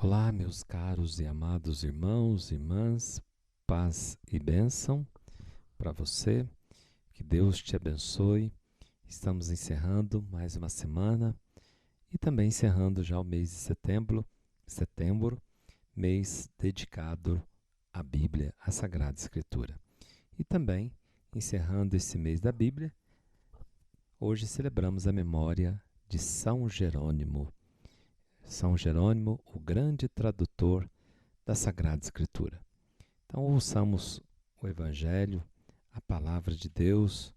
Olá, meus caros e amados irmãos e irmãs, paz e bênção para você, que Deus te abençoe. Estamos encerrando mais uma semana e também encerrando já o mês de setembro, mês dedicado à Bíblia, à Sagrada Escritura. E também encerrando esse mês da Bíblia, hoje celebramos a memória de São Jerônimo. São Jerônimo, o grande tradutor da Sagrada Escritura. Então, ouçamos o Evangelho, a Palavra de Deus,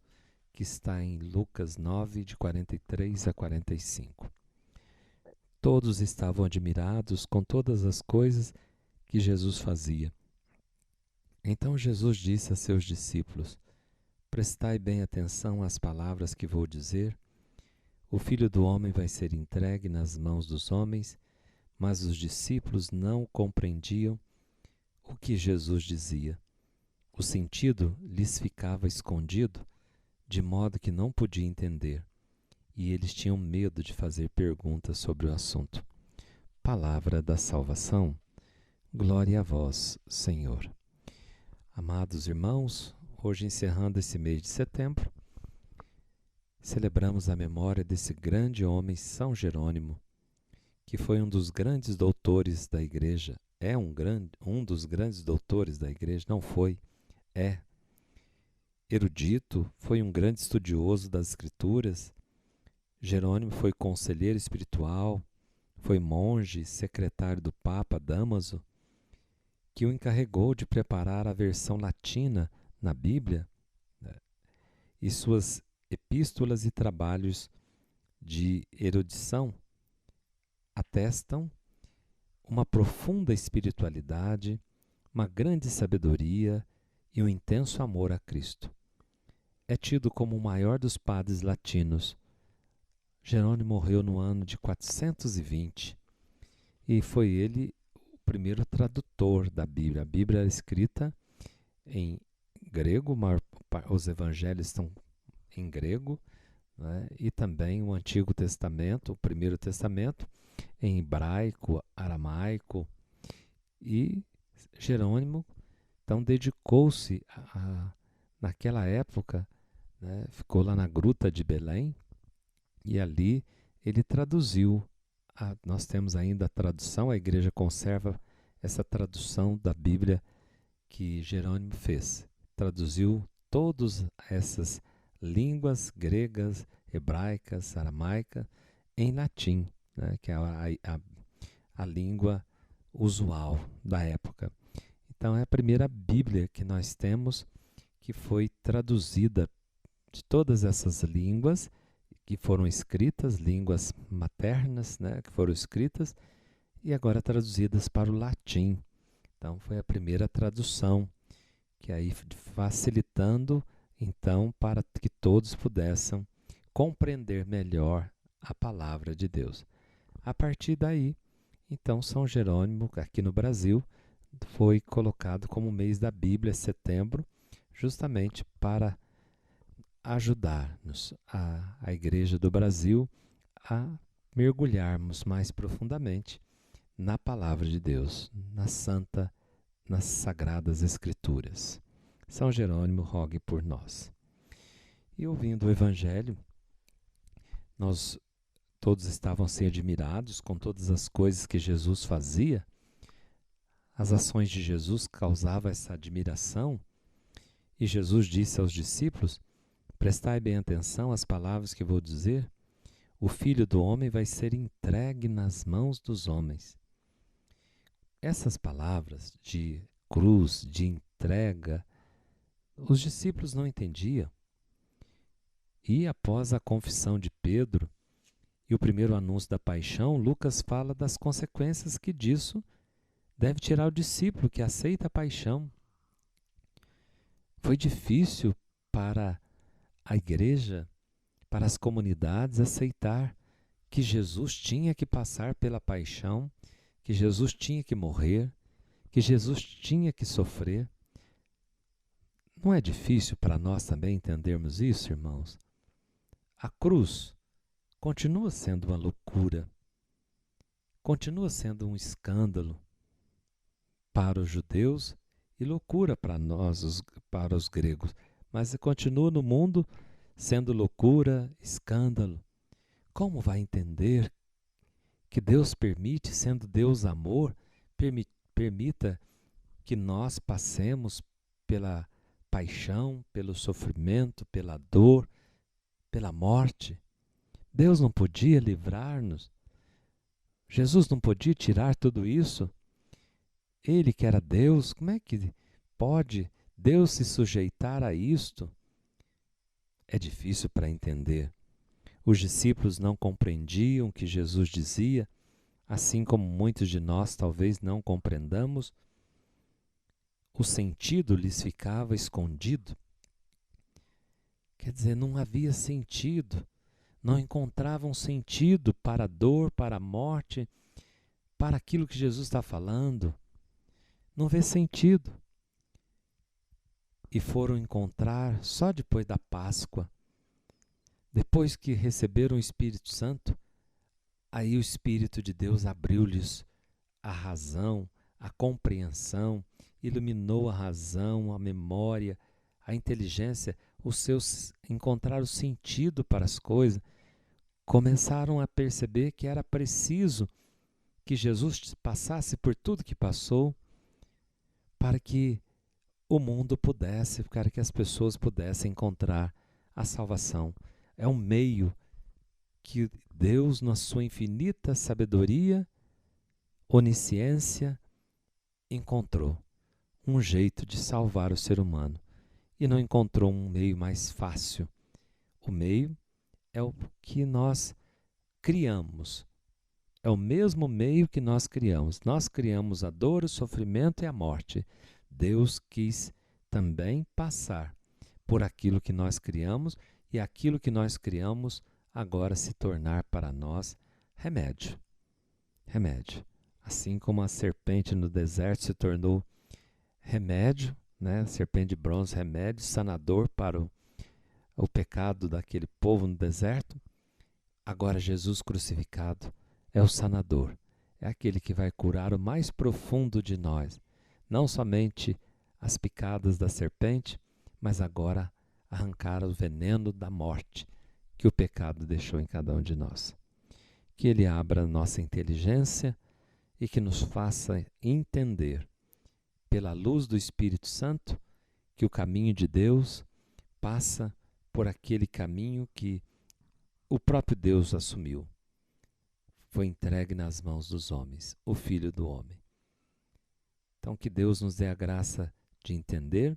que está em Lucas 9, de 43 a 45. Todos estavam admirados com todas as coisas que Jesus fazia. Então Jesus disse a seus discípulos: Prestai bem atenção às palavras que vou dizer. O Filho do Homem vai ser entregue nas mãos dos homens, mas os discípulos não compreendiam o que Jesus dizia. O sentido lhes ficava escondido, de modo que não podia entender, e eles tinham medo de fazer perguntas sobre o assunto. Palavra da salvação. Glória a vós, Senhor. Amados irmãos, hoje encerrando esse mês de setembro, celebramos a memória desse grande homem, São Jerônimo, que foi um dos grandes doutores da Igreja. É um dos grandes doutores da Igreja, não foi, é erudito, foi um grande estudioso das Escrituras. Jerônimo foi conselheiro espiritual, foi monge, secretário do Papa Dámaso, que o encarregou de preparar a versão latina na Bíblia, e suas epístolas e trabalhos de erudição atestam uma profunda espiritualidade, uma grande sabedoria e um intenso amor a Cristo. É tido como o maior dos padres latinos. Jerônimo morreu no ano de 420 e foi ele o primeiro tradutor da Bíblia. A Bíblia era escrita em grego, os evangelhos estão em grego, né? E também o Antigo Testamento, o Primeiro Testamento, em hebraico, aramaico. E Jerônimo, então, dedicou-se naquela época, né? Ficou lá na Gruta de Belém e ali ele traduziu. Nós temos ainda a tradução, a igreja conserva essa tradução da Bíblia que Jerônimo fez. Traduziu todas essas línguas gregas, hebraicas, aramaica, em latim, né, que é a língua usual da época. Então é a primeira Bíblia que nós temos que foi traduzida de todas essas línguas que foram escritas, línguas maternas, né, que foram escritas e agora traduzidas para o latim. Então foi a primeira tradução, que aí facilitando então para que todos pudessem compreender melhor a palavra de Deus. A partir daí, então São Jerônimo, aqui no Brasil, foi colocado como mês da Bíblia, setembro, justamente para ajudar-nos, a Igreja do Brasil, a mergulharmos mais profundamente na palavra de Deus, nas Sagradas Escrituras. São Jerônimo, rogue por nós. E ouvindo o Evangelho, nós todos estavam assim admirados com todas as coisas que Jesus fazia. As ações de Jesus causavam essa admiração. E Jesus disse aos discípulos: Prestai bem atenção às palavras que vou dizer. O Filho do Homem vai ser entregue nas mãos dos homens. Essas palavras de cruz, de entrega, os discípulos não entendiam. E após a confissão de Pedro e o primeiro anúncio da paixão, Lucas fala das consequências que disso deve tirar o discípulo que aceita a paixão. Foi difícil para a igreja, para as comunidades, aceitar que Jesus tinha que passar pela paixão, que Jesus tinha que morrer, que Jesus tinha que sofrer. Não é difícil para nós também entendermos isso, irmãos? A cruz continua sendo uma loucura. continua sendo um escândalo para os judeus e loucura para nós, para os gregos, mas continua no mundo sendo loucura, escândalo. Como vai entender que Deus permite, sendo Deus amor, permita que nós passemos pela paixão, pelo sofrimento, pela dor, pela morte? Deus não podia livrar-nos? Jesus não podia tirar tudo isso? Ele que era Deus, como é que pode Deus se sujeitar a isto? É difícil para entender. Os discípulos não compreendiam o que Jesus dizia, assim como muitos de nós talvez não compreendamos. O sentido lhes ficava escondido. Quer dizer, não havia sentido. Não encontravam sentido para a dor, para a morte, para aquilo que Jesus está falando. Não vê sentido. E foram encontrar só depois da Páscoa. Depois que receberam o Espírito Santo, aí o Espírito de Deus abriu-lhes a razão, a compreensão, iluminou a razão, a memória, a inteligência, encontraram sentido para as coisas. Começaram a perceber que era preciso que Jesus passasse por tudo que passou para que o mundo pudesse, para que as pessoas pudessem encontrar a salvação. É um meio que Deus, na sua infinita sabedoria, onisciência, encontrou um jeito de salvar o ser humano. E não encontrou um meio mais fácil. O meio é o que nós criamos. É o mesmo meio que nós criamos. Nós criamos a dor, o sofrimento e a morte. Deus quis também passar por aquilo que nós criamos, e aquilo que nós criamos agora se tornar para nós remédio. Remédio. Assim como a serpente no deserto se tornou remédio, né? A serpente de bronze, remédio, sanador para o pecado daquele povo no deserto. Agora Jesus crucificado é o sanador. É aquele que vai curar o mais profundo de nós. Não somente as picadas da serpente, mas agora arrancar o veneno da morte que o pecado deixou em cada um de nós. Que Ele abra nossa inteligência e que nos faça entender, pela luz do Espírito Santo, que o caminho de Deus passa por aquele caminho que o próprio Deus assumiu. Foi entregue nas mãos dos homens, o Filho do Homem. Então que Deus nos dê a graça de entender.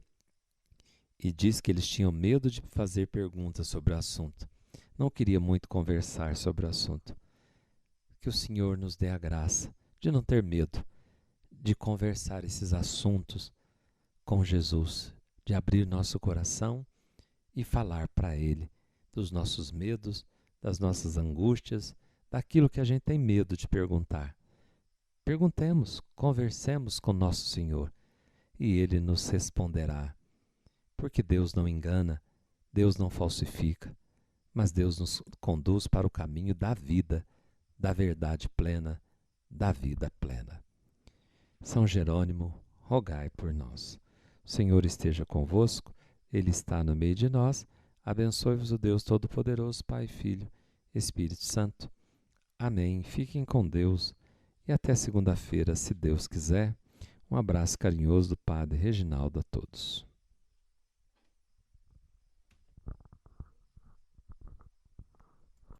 E diz que eles tinham medo de fazer perguntas sobre o assunto. Não queria muito conversar sobre o assunto. Que o Senhor nos dê a graça de não ter medo de conversar esses assuntos com Jesus, de abrir nosso coração e falar para Ele dos nossos medos, das nossas angústias, daquilo que a gente tem medo de perguntar. Perguntemos, conversemos com nosso Senhor e Ele nos responderá. Porque Deus não engana, Deus não falsifica, mas Deus nos conduz para o caminho da vida, da verdade plena, da vida plena. São Jerônimo, rogai por nós. O Senhor esteja convosco, Ele está no meio de nós. Abençoe-vos o Deus Todo-Poderoso, Pai, Filho, Espírito Santo. Amém. Fiquem com Deus e até segunda-feira, se Deus quiser. Um abraço carinhoso do Padre Reginaldo a todos.